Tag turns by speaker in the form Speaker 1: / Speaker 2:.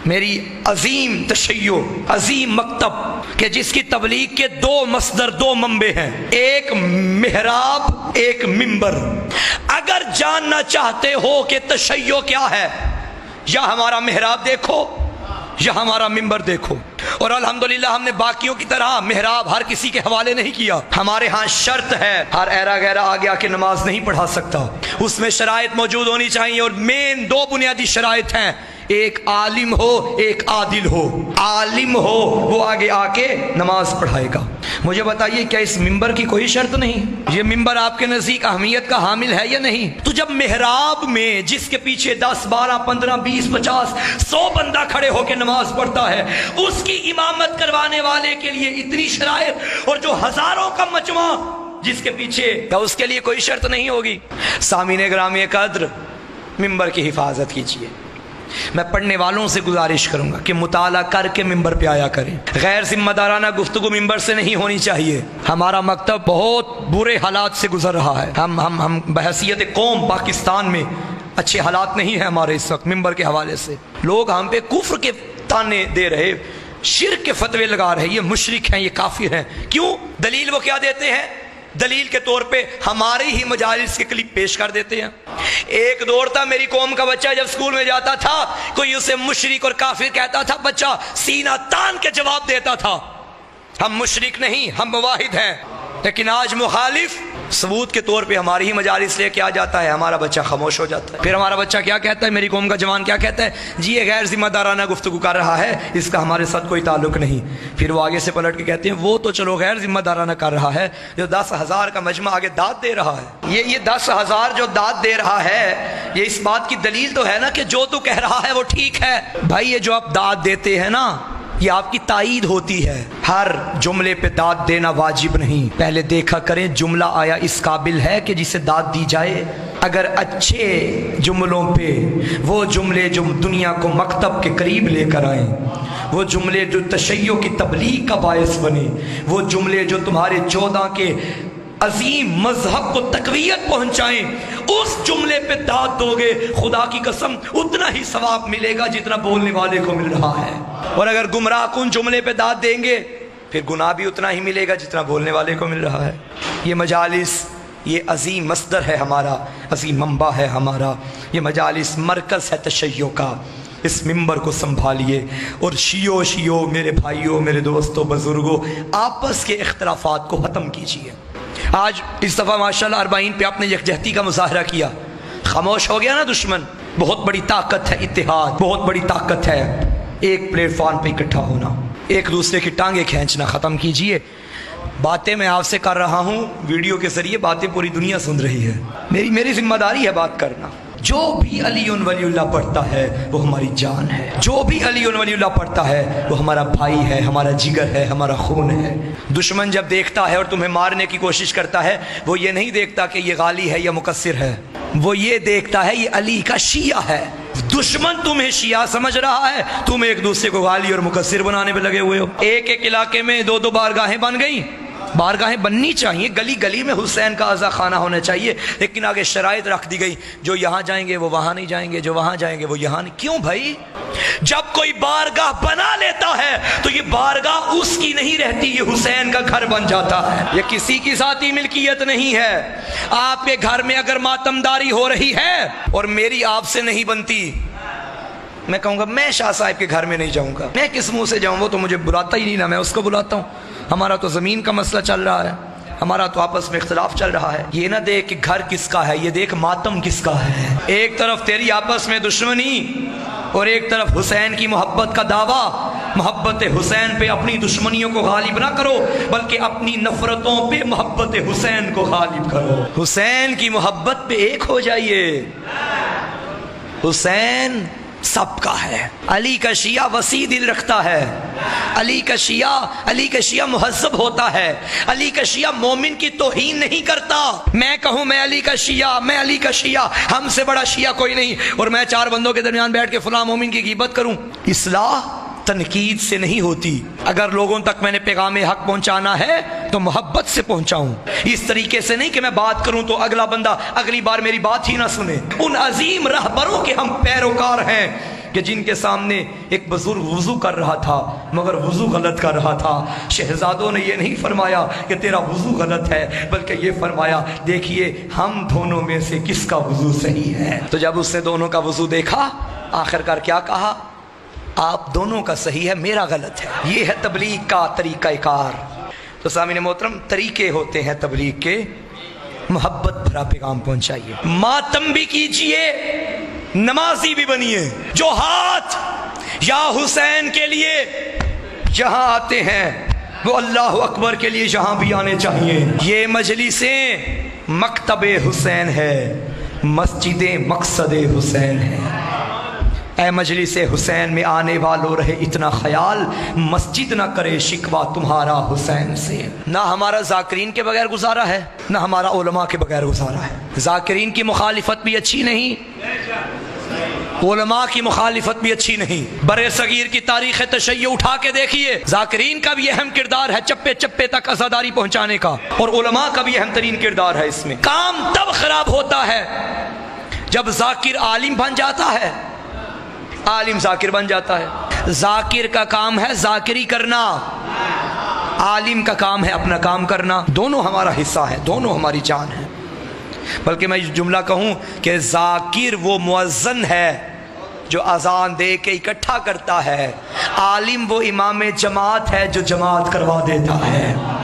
Speaker 1: मेरी अजीम तशय्यो, अजीम मकतब के जिसकी तबलीग के दो मसदर, दो मंबे हैं, एक मेहराब, एक मिंबर। अगर जानना चाहते हो कि तशय्यो क्या है, या हमारा मेहराब देखो या हमारा मिंबर देखो। और अल्हम्दुलिल्लाह हमने बाकियों की तरह मेहराब हर किसी के हवाले नहीं किया। हमारे यहाँ शर्त है, हर ऐरा गैरा आगे आके नमाज नहीं पढ़ा सकता, उसमें शराइत मौजूद होनी चाहिए। और मेन दो बुनियादी शराइत हैं, एक आलिम हो, एक आदिल हो। आलिम हो वो आगे आके नमाज पढ़ाएगा। मुझे बताइए क्या इस मिंबर की कोई शर्त नहीं? ये मिंबर आपके नजदीक अहमियत का हामिल है या नहीं? तो जब मेहराब में जिसके पीछे 10, 12, 15, 20, 50, 100 बंदा खड़े होकर नमाज पढ़ता है, उसकी इमामत करवाने वाले के लिए इतनी शराइत, और जो हजारों का मजमा जिसके पीछे, क्या उसके लिए कोई शर्त नहीं होगी? सामीने ग्रामी कद्र, मिंबर की हिफाजत कीजिए। मैं पढ़ने वालों से गुजारिश करूंगा कि मुताला करके मिंबर पे आया करें। गैर जिम्मेदाराना गुफ्तगू मिंबर से नहीं होनी चाहिए। हमारा मकतब बहुत बुरे हालात से गुजर रहा है। हम बहैसियत कौम पाकिस्तान में अच्छे हालात नहीं है हमारे इस वक्त। मिंबर के हवाले से लोग हम पे कुफ्र के ताने दे रहे, शिर्क के फतवे लगा रहे, ये मुशरिक हैं, ये काफिर हैं। क्यों? दलील वो क्या देते हैं? दलील के तौर पे हमारी ही मजालिस के क्लिप पेश कर देते हैं। एक दौर था, मेरी कौम का बच्चा जब स्कूल में जाता था, कोई उसे मुशरिक और काफिर कहता था, बच्चा सीना तान के जवाब देता था, हम मुशरिक नहीं, हम मुवाहिद हैं। लेकिन आज मुखालिफ सबूत के तौर पे हमारी ही मजालिस लेके आ जाता है, हमारा बच्चा खामोश हो जाता है। फिर हमारा बच्चा क्या कहता है, मेरी कौम का जवान क्या कहता है, जी ये गैर जिम्मेदाराना गुफ्तगू कर रहा है, इसका हमारे साथ कोई ताल्लुक नहीं। फिर वो आगे से पलट के कहते हैं, वो तो चलो गैर जिम्मेदाराना कर रहा है, जो 10,000 का मजमा आगे दाद दे रहा है। ये 10,000 जो दाद दे रहा है, ये इस बात की दलील तो है ना कि जो तू कह रहा है वो ठीक है। भाई ये जो आप दाद देते हैं ना, ये आपकी ताईद होती है। हर जुमले पे दाद देना वाजिब नहीं, पहले देखा करें जुमला आया इस काबिल है कि जिसे दाद दी जाए। अगर अच्छे जुमलों पे, वो जुमले जो दुनिया को मकतब के करीब लेकर आए, वो जुमले जो तशय्यो की तबलीग का बायस बने, वो जुमले जो तुम्हारे 14 के अजीम मजहब को तकवीयत पहुंचाएं, उस जुमले पे दाद दोगे, खुदा की कसम उतना ही सवाब मिलेगा जितना बोलने वाले को मिल रहा है। और अगर गुमराह कुन जुमले पे दाद देंगे, फिर गुनाह भी उतना ही मिलेगा जितना बोलने वाले को मिल रहा है। ये मजालिस, ये अजीम मसदर है हमारा, अजीम मंबा है हमारा। ये मजालिस मरकज है तशय्यो का। इस मिंबर को संभालिए। और शियो मेरे भाइयों, मेरे दोस्तों, बुजुर्गों, आपस के इख्तलाफात को ख़त्म कीजिए। आज इस दफ़ा माशाल्लाह 40 पे आपने यकजहती का मुजाहरा किया, खामोश हो गया ना दुश्मन। बहुत बड़ी ताकत है इत्तेहाद, बहुत बड़ी ताकत है एक प्लेटफॉर्म पे इकट्ठा होना, एक दूसरे की टांगे खींचना। ख़त्म कीजिए। बातें मैं आपसे कर रहा हूँ, वीडियो के जरिए बातें पूरी दुनिया सुन रही है। मेरी जिम्मेदारी है बात करना। जो भी अली वलीउल्लाह पढ़ता है वो हमारी जान है। जो भी अली वलीउल्लाह पढ़ता है वो हमारा भाई है, हमारा जिगर है, हमारा खून है। दुश्मन जब देखता है और तुम्हें मारने की कोशिश करता है, वो ये नहीं देखता कि ये गाली है या मुकस्सिर है, वो ये देखता है ये अली का शिया है। दुश्मन तुम्हें शिया समझ रहा है, तुम एक दूसरे को गाली और मुकस्सिर बनाने में लगे हुए हो। एक इलाके में 2 बारगाहें बन गई। बारगाहें बननी चाहिए, गली गली में हुसैन का आज़ा खाना होना चाहिए, लेकिन आगे शराइत रख दी गई, जो यहाँ जाएंगे वो वहाँ नहीं जाएंगे, जो वहाँ जाएंगे वो यहाँ नहीं। क्यों भाई? जब कोई बारगाह बना लेता है तो ये बारगाह उसकी नहीं रहती, ये हुसैन का घर बन जाता है। ये किसी की ज़ाती मिल्कियत नहीं है। आपके घर में अगर मातमदारी हो रही है और मेरी आपसे नहीं बनती, मैं कहूँगा मैं शाह साहब के घर में नहीं जाऊँगा। मैं किस मुँह से जाऊँ? वो तो मुझे बुलाता ही नहीं ना मैं उसको बुलाता हूँ। हमारा तो ज़मीन का मसला चल रहा है, हमारा तो आपस में इख्तलाफ चल रहा है। ये ना देख कि घर किसका है, ये देख मातम किसका है। एक तरफ तेरी आपस में दुश्मनी और एक तरफ हुसैन की मोहब्बत का दावा। मोहब्बत हुसैन पे अपनी दुश्मनियों को गालिब ना करो, बल्कि अपनी नफरतों पे मोहब्बत हुसैन को गालिब करो। हुसैन की मोहब्बत पे एक हो जाइए। हुसैन सबका है। अली का शिया वसी दिल रखता है। अली का शिया मुहज्जब होता है। अली का शिया मोमिन की तौहीन नहीं करता। मैं कहूँ मैं अली का शिया, हमसे बड़ा शिया कोई नहीं, और मैं 4 बंदों के दरमियान बैठ के फलां मोमिन की ग़ीबत करूँ। इस्लाह तनकीद से नहीं होती। अगर लोगों तक मैंने पैगाम हक पहुंचाना है तो मोहब्बत से पहुंचाऊं, इस तरीके से नहीं कि मैं बात करूं तो अगला बंदा अगली बार मेरी बात ही ना सुने। उन अजीम रहबरों के हम पैरोकार हैं कि जिनके सामने एक बुजुर्ग वुजू कर रहा था मगर वुजू गलत कर रहा था। शहजादों ने यह नहीं फरमाया कि तेरा वुजू गलत है, बल्कि ये फरमाया देखिए हम दोनों में से किसका वुजू सही है। तो जब उसने दोनों का वुजू देखा, आखिरकार क्या कहा, आप दोनों का सही है, मेरा गलत है। ये है तबलीग का तरीक़ाकार। तो सामीन मोहतरम, तरीके होते हैं तबलीग के, मोहब्बत भरा पैगाम पहुंचाइए, मातम भी कीजिए, नमाजी भी बनिए। जो हाथ या हुसैन के लिए जहां आते हैं वो अल्लाह अकबर के लिए जहां भी आने चाहिए। ये मजलिसें मकतबे हुसैन है, मस्जिदें मकसदे हुसैन है। ऐ मजलिसे हुसैन में आने वालों रहे इतना ख्याल, मस्जिद ना करे शिकवा तुम्हारा हुसैन से। ना हमारा जाकिरीन के बगैर गुजारा है, ना हमारा उलमा के बगैर गुजारा है। जाकिरीन की मुखालिफत भी अच्छी नहीं, उलमा की मुखालिफत भी अच्छी नहीं। बरे सगीर की तारीख तशय्यो उठा के देखिए, जाकिरीन का भी अहम किरदार है चप्पे चप्पे तक अज़ादारी पहुंचाने का, और उलमा का भी अहम तरीन किरदार है इसमें। काम तब खराब होता है जब जाकिर आलिम बन जाता है, आलिम जाकिर बन जाता है। जाकिर का काम है जाकिरी करना, आलिम का काम है अपना काम करना। दोनों हमारा हिस्सा है, दोनों हमारी जान है। बल्कि मैं जुमला कहूँ कि जाकिर वो मुअज्जन है जो अजान दे के इकट्ठा करता है, आलिम वो इमाम जमात है जो जमात करवा देता है।